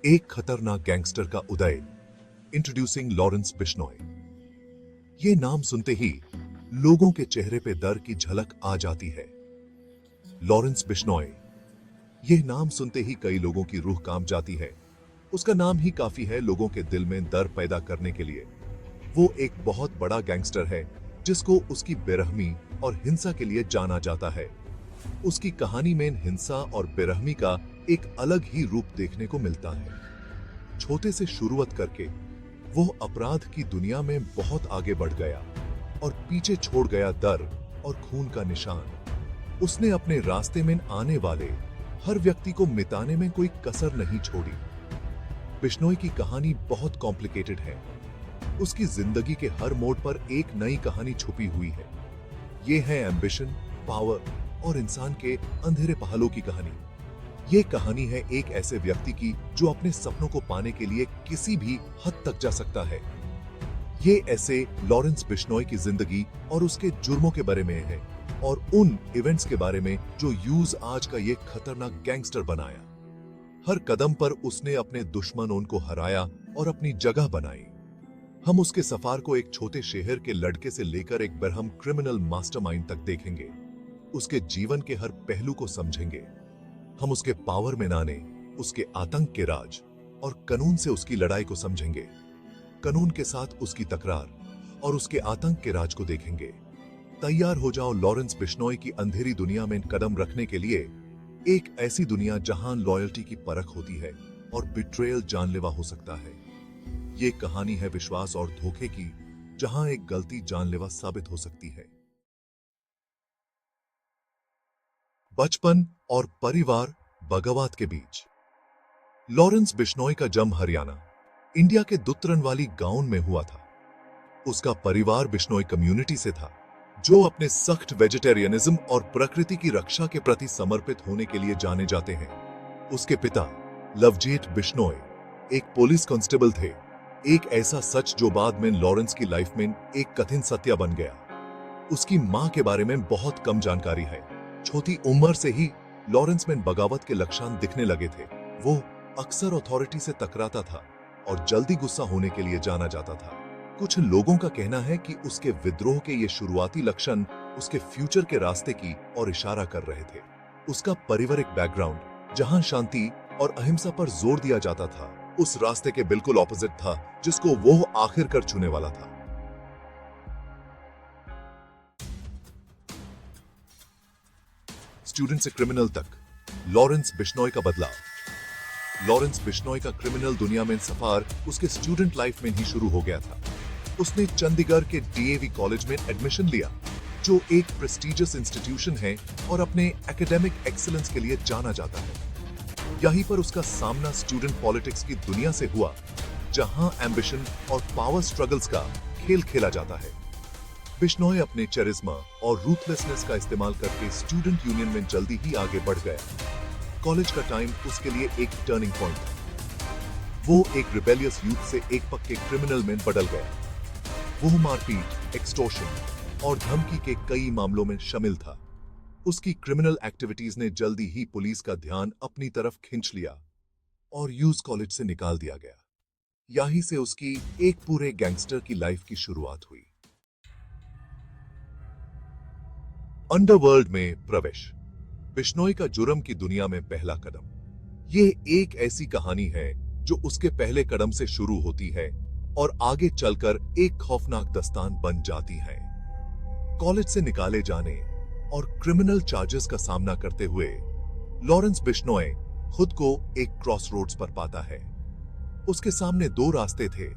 एक खतरनाक गैंगस्टर का उदय। Introducing Lawrence Bishnoi. ये नाम सुनते ही लोगों के चेहरे पे डर की झलक आ जाती है। लॉरेंस बिश्नोई, यह नाम सुनते ही कई लोगों की रूह कांप जाती है। उसका नाम ही काफी है लोगों के दिल में डर पैदा करने के लिए। वो एक बहुत बड़ा गैंगस्टर है जिसको उसकी बेरहमी और हिंसा के लिए जाना जाता है। उसकी कहानी में हिंसा और बेरहमी का एक अलग ही रूप देखने को मिलता है। छोटे से शुरुआत करके वो अपराध की दुनिया में बहुत आगे बढ़ गया और पीछे छोड़ गया डर और खून का निशान। उसने अपने रास्ते में आने वाले हर व्यक्ति को मिटाने में कोई कसर नहीं छोड़ी। बिश्नोई की कहानी बहुत कॉम्प्लिकेटेड है। उसकी जिंदगी के हर मोड़ पर एक नई कहानी छुपी हुई है। ये है एम्बिशन, पावर और इंसान के अंधेरे पहलुओं की कहानी। ये कहानी है एक ऐसे व्यक्ति की जो अपने सपनों को पाने के लिए किसी भी हद तक जा सकता है। ये ऐसे लॉरेंस बिश्नोई की जिंदगी और उसके जुर्मों के बारे में है और उन इवेंट्स के बारे में जो यूज आज का ये खतरनाक गैंगस्टर बनाया। हर कदम पर उसने अपने दुश्मनों को हराया और अपनी जगह बनाई। हम उसके सफर को एक छोटे शहर के लड़के से लेकर एक बरहम क्रिमिनल मास्टरमाइंड तक देखेंगे। उसके जीवन के हर पहलू को समझेंगे। हम उसके पावर में नाने, उसके आतंक के राज और कानून से उसकी लड़ाई को समझेंगे। कानून के साथ उसकी तकरार और उसके आतंक के राज को देखेंगे। तैयार हो जाओ लॉरेंस बिश्नोई की अंधेरी दुनिया में कदम रखने के लिए। एक ऐसी दुनिया जहां लॉयल्टी की परख होती है और बिट्रेयल जानलेवा हो सकता है। ये कहानी है विश्वास और धोखे की, जहां एक गलती जानलेवा साबित हो सकती है। बचपन और परिवार बगावत के बीच। लॉरेंस बिश्नोई का जन्म हरियाणा, इंडिया के दुतरन वाली गांव में हुआ था। उसका परिवार बिश्नोई कम्युनिटी से था, जो अपने सख्त वेजिटेरियनिज्म और प्रकृति की रक्षा के प्रति समर्पित होने के लिए जाने जाते हैं। उसके पिता लवजीत बिश्नोई एक पुलिस कांस्टेबल थे। एक ऐसा सच जो बाद में लॉरेंस की लाइफ में एक कठिन सत्य बन गया। उसकी मां के बारे में बहुत कम जानकारी है। छोटी उम्र से ही लॉरेंस में बगावत के लक्षण दिखने लगे थे। वो अक्सर अथॉरिटी से टकराता था और जल्दी गुस्सा होने के लिए जाना जाता था। कुछ लोगों का कहना है कि उसके विद्रोह के ये शुरुआती लक्षण उसके फ्यूचर के रास्ते की ओर इशारा कर रहे थे। उसका पारिवारिक बैकग्राउंड, जहां शांति और अहिंसा पर जोर दिया जाता था, उस रास्ते के बिल्कुल ऑपोजिट था जिसको वो आखिरकार चुनने वाला था। स्टूडेंट से क्रिमिनल तक, लॉरेंस बिश्नोई का बदलाव। लॉरेंस बिश्नोई का क्रिमिनल दुनिया में सफर उसके स्टूडेंट लाइफ में ही शुरू हो गया था। उसने चंडीगढ़ के डीएवी कॉलेज में एडमिशन लिया, जो एक प्रेस्टिजियस इंस्टीट्यूशन है और अपने एकेडमिक एक्सीलेंस के लिए जाना जाता है। यहीं पर उसका सामना स्टूडेंट पॉलिटिक्स की दुनिया से हुआ, जहां एम्बिशन और पावर स्ट्रगल्स का खेल खेला जाता है। बिश्नोई अपने चरिज्मा और रूथलेसनेस का इस्तेमाल करके स्टूडेंट यूनियन में जल्दी ही आगे बढ़ गया। कॉलेज का टाइम उसके लिए एक टर्निंग पॉइंट था। वो एक रिबेलियस यूथ से एक पक्के क्रिमिनल में बदल गया। वो मारपीट, एक्सटॉर्शन और धमकी के कई मामलों में शामिल था। उसकी क्रिमिनल एक्टिविटीज ने जल्दी ही पुलिस का ध्यान अपनी तरफ खींच लिया और यूज कॉलेज से निकाल दिया गया। यहीं से उसकी एक पूरे गैंगस्टर की लाइफ की शुरुआत हुई। अंडरवर्ल्ड में प्रवेश। बिश्नोई का जुर्म की दुनिया में पहला कदम। ये एक ऐसी कहानी है जो उसके पहले कदम से शुरू होती है और आगे चलकर एक खौफनाक दास्तान बन जाती है। कॉलेज से निकाले जाने और क्रिमिनल चार्जेस का सामना करते हुए लॉरेंस बिश्नोई खुद को एक क्रॉसरोड्स पर पाता है। उसके सामने दो रास्ते थे,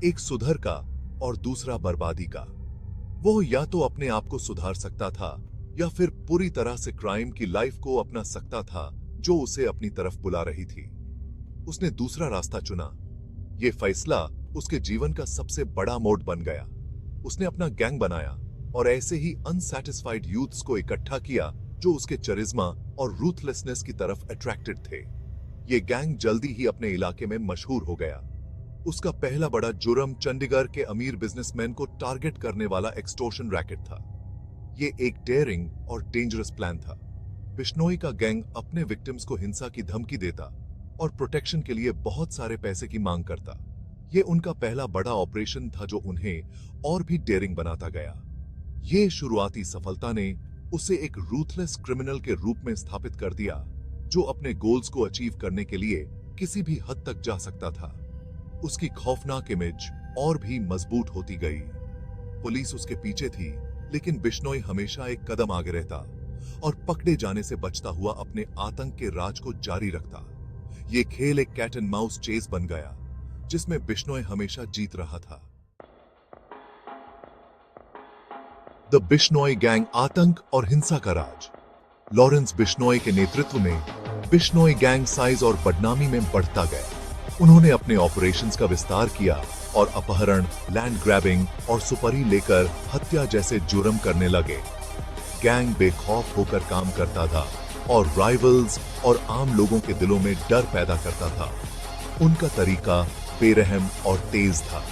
एक सुधर का और दूसरा बर्बादी का। वो या तो अपने आप को सुधार सकता था या फिर पूरी तरह से क्राइम की लाइफ को अपना सकता था जो उसे अपनी तरफ बुला रही थी। उसने दूसरा रास्ता चुना। ये फैसला उसके जीवन का सबसे बड़ा मोड़ बन गया। उसने अपना गैंग बनाया और ऐसे ही अनसैटिस्फाइड यूथ्स को इकट्ठा किया जो उसके चरिज्मा और रूथलेसनेस की तरफ अट्रैक्टेड थे। ये गैंग जल्दी ही अपने इलाके में मशहूर हो गया। उसका पहला बड़ा जुर्म चंडीगढ़ के अमीर बिजनेसमैन को टारगेट करने वाला एक्सटॉर्शन रैकेट था। ये एक डेयरिंग और डेंजरस प्लान था। बिश्नोई का गैंग अपने विक्टिम्स को हिंसा की धमकी देता और प्रोटेक्शन के लिए बहुत सारे पैसे की मांग करता। ये उनका पहला बड़ा ऑपरेशन था जो उन्हें और भी डेयरिंग बनाता गया। ये शुरुआती सफलता ने उसे एक रूथलेस क्रिमिनल के रूप में स्थापित कर दिया, जो अपने गोल्स को अचीव करने के लिए किसी भी हद तक जा सकता था। उसकी खौफनाक इमेज और भी मजबूत होती गई। पुलिस उसके पीछे थी, लेकिन बिश्नोई हमेशा एक कदम आगे रहता और पकड़े जाने से बचता हुआ अपने आतंक के राज को जारी रखता। ये खेल एक कैट एंड माउस चेस बन गया, जिसमें बिश्नोई हमेशा जीत रहा था। द बिश्नोई गैंग, आतंक और हिंसा का राज। लॉरेंस बिश्नोई के नेतृत्व में बिश्नोई गैंग साइज और बदनामी में बढ़ता गया। उन्होंने अपने ऑपरेशंस का विस्तार किया और अपहरण, लैंड ग्रैबिंग और सुपारी लेकर हत्या जैसे जुर्म करने लगे। गैंग बेखौफ होकर काम करता था और राइवल्स और आम लोगों के दिलों में डर पैदा करता था। उनका तरीका बेरहम और तेज था।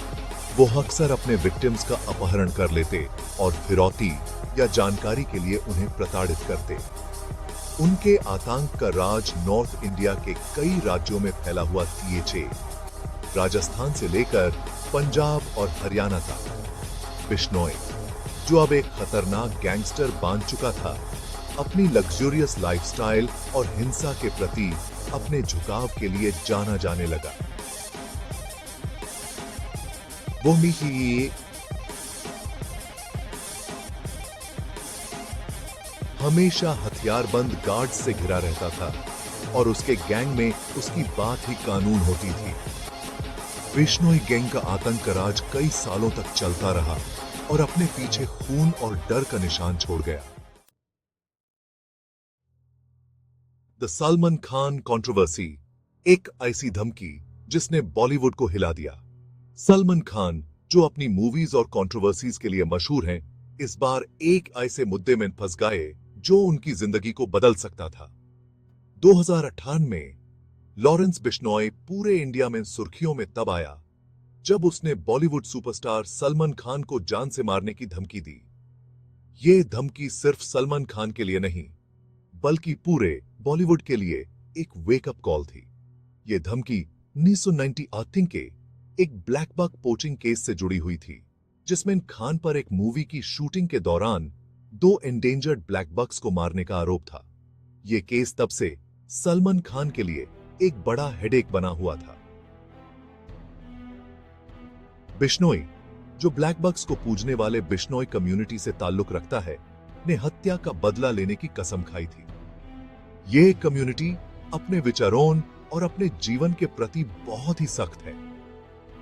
वो अक्सर अपने विक्टिम्स का अपहरण कर लेते और फिरौती या जानकारी के लिए उन्हें प्रताड़ित करते। उनके आतंक का राज नॉर्थ इंडिया के कई राज्यों में फैला हुआ था, राजस्थान से लेकर पंजाब और हरियाणा तक। बिश्नोई, जो अब एक खतरनाक गैंगस्टर बन चुका था, अपनी लग्जूरियस लाइफस्टाइल और हिंसा के प्रति अपने झुकाव के लिए जाना जाने लगा। वो ही हमेशा हथियारबंद गार्ड्स से घिरा रहता था और उसके गैंग में उसकी बात ही कानून होती थी। बिश्नोई गैंग का आतंक का राज कई सालों तक चलता रहा और अपने पीछे खून और डर का निशान छोड़ गया। द सलमान खान कंट्रोवर्सी, एक ऐसी धमकी जिसने बॉलीवुड को हिला दिया। सलमान खान, जो अपनी मूवीज और कंट्रोवर्सीज के लिए मशहूर हैं, इस बार एक ऐसे मुद्दे में फंस गए जो उनकी जिंदगी को बदल सकता था। 2018 में लॉरेंस बिश्नोई पूरे इंडिया में सुर्खियों में तब आया जब उसने बॉलीवुड सुपरस्टार सलमान खान को जान से मारने की धमकी दी। ये धमकी सिर्फ सलमान खान के लिए नहीं, बल्कि पूरे बॉलीवुड के लिए एक वेकअप कॉल थी। ये धमकी 1998 के एक ब्लैक बक पोचिंग केस से जुड़ी हुई थी, जिसमें खान पर एक मूवी की शूटिंग के दौरान 2 एंडेंजर्ड ब्लैक बक्स को मारने का आरोप था। यह केस तब से सलमान खान के लिए एक बड़ा हेडेक बना हुआ था। बिश्नोई, जो ब्लैक बक्स को पूजने वाले बिश्नोई कम्युनिटी से ताल्लुक रखता है, ने हत्या का बदला लेने की कसम खाई थी। ये कम्युनिटी अपने विचारों और अपने जीवन के प्रति बहुत ही सख्त है।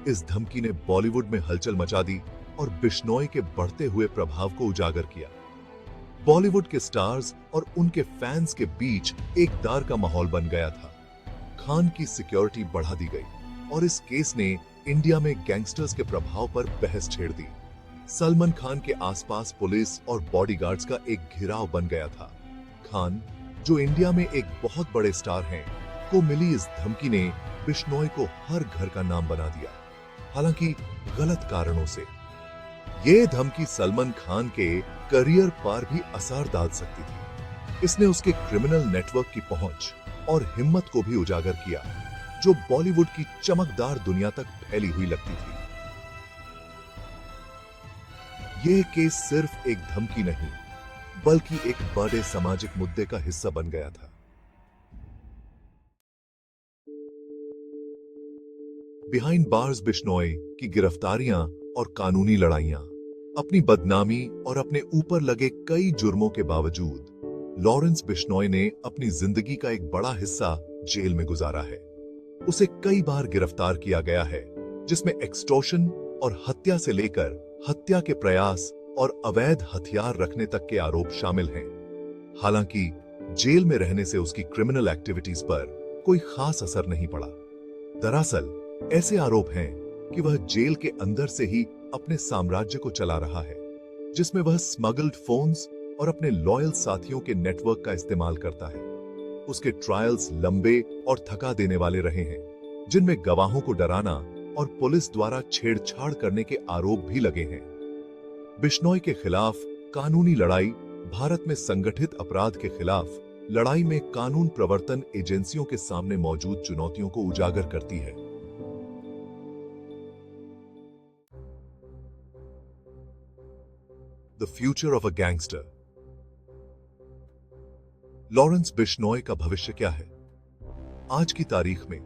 इस धमकी ने बॉलीवुड में हलचल मचा दी और बिश्नोई के बढ़ते हुए प्रभाव को उजागर किया। बॉलीवुड के स्टार्स और उनके फैंस के बीच एक डर का माहौल बन गया था। खान की सिक्योरिटी बढ़ा दी गई और इस केस ने इंडिया में गैंगस्टर्स के प्रभाव पर बहस छेड़ दी। सलमान खान के आसपास पुलिस और बॉडीगार्ड्स का एक घिराव बन गया था। खान, जो इंडिया में एक बहुत बड़े स्टार हैं, को मिली इस धमकी ने बिश्नोई को हर घर का नाम बना दिया, हालांकि गलत कारणों से। ये धमकी सलमान खान के करियर पर भी असर डाल सकती थी। इसने उसके क्रिमिनल नेटवर्क की पहुंच और हिम्मत को भी उजागर किया, जो बॉलीवुड की चमकदार दुनिया तक फैली हुई लगती थी। यह केस सिर्फ एक धमकी नहीं, बल्कि एक बड़े सामाजिक मुद्दे का हिस्सा बन गया था। बिहाइंड बार्स बिश्नोई की गिरफ्तारियां और कानूनी लड़ाइयां, अपनी बदनामी और अपने ऊपर लगे कई जुर्मों के बावजूद लॉरेंस बिश्नोई ने अपनी जिंदगी का एक बड़ा हिस्सा जेल में गुजारा है। उसे कई बार गिरफ्तार किया गया है, जिसमें एक्सटॉर्शन और हत्या से लेकर हत्या के प्रयास और अवैध हथियार रखने तक के आरोप शामिल हैं। हालांकि जेल में रहने से उसकी क्रिमिनल एक्टिविटीज पर कोई खास असर नहीं पड़ा। दरअसल ऐसे आरोप हैं कि वह जेल के अंदर से ही अपने साम्राज्य को चला रहा है, जिसमें वह स्मगल्ड फोन्स और अपने लॉयल साथियों के नेटवर्क का इस्तेमाल करता है। उसके ट्रायल्स लंबे और थका देने वाले रहे हैं, जिनमें गवाहों को डराना और पुलिस द्वारा छेड़छाड़ करने के आरोप भी लगे हैं। बिश्नोई के खिलाफ कानूनी लड़ाई भारत में संगठित अपराध के खिलाफ लड़ाई में कानून प्रवर्तन एजेंसियों के सामने मौजूद चुनौतियों को उजागर करती है। The future of a gangster. Lawrence Bishnoi का भविष्य क्या है? आज की तारीख में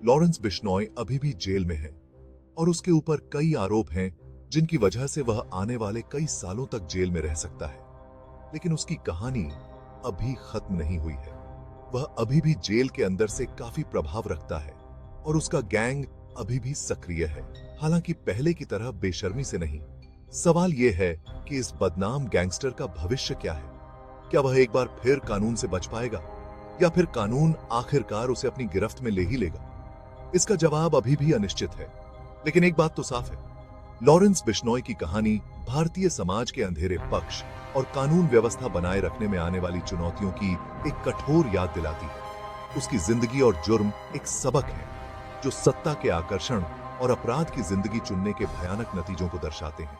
लॉरेंस बिश्नॉय अभी भी जेल में है और उसके ऊपर कई आरोप हैं जिनकी वजह से वह आने वाले कई सालों तक जेल में रह सकता है। लेकिन उसकी कहानी अभी खत्म नहीं हुई है। वह अभी भी जेल के अंदर से काफी प्रभाव रखता है और उसका गैंग अभी भी सक्रिय है, हालांकि पहले की तरह बेशर्मी से नहीं। सवाल यह है कि इस बदनाम गैंगस्टर का भविष्य क्या है? क्या वह एक बार फिर कानून से बच पाएगा या फिर कानून आखिरकार उसे अपनी गिरफ्त में ले ही लेगा? इसका जवाब अभी भी अनिश्चित है। लेकिन एक बात तो साफ है, लॉरेंस बिश्नॉय की कहानी भारतीय समाज के अंधेरे पक्ष और कानून व्यवस्था बनाए रखने में आने वाली चुनौतियों की एक कठोर याद दिलाती है। उसकी जिंदगी और जुर्म एक सबक है जो सत्ता के आकर्षण और अपराध की जिंदगी चुनने के भयानक नतीजों को दर्शाते हैं।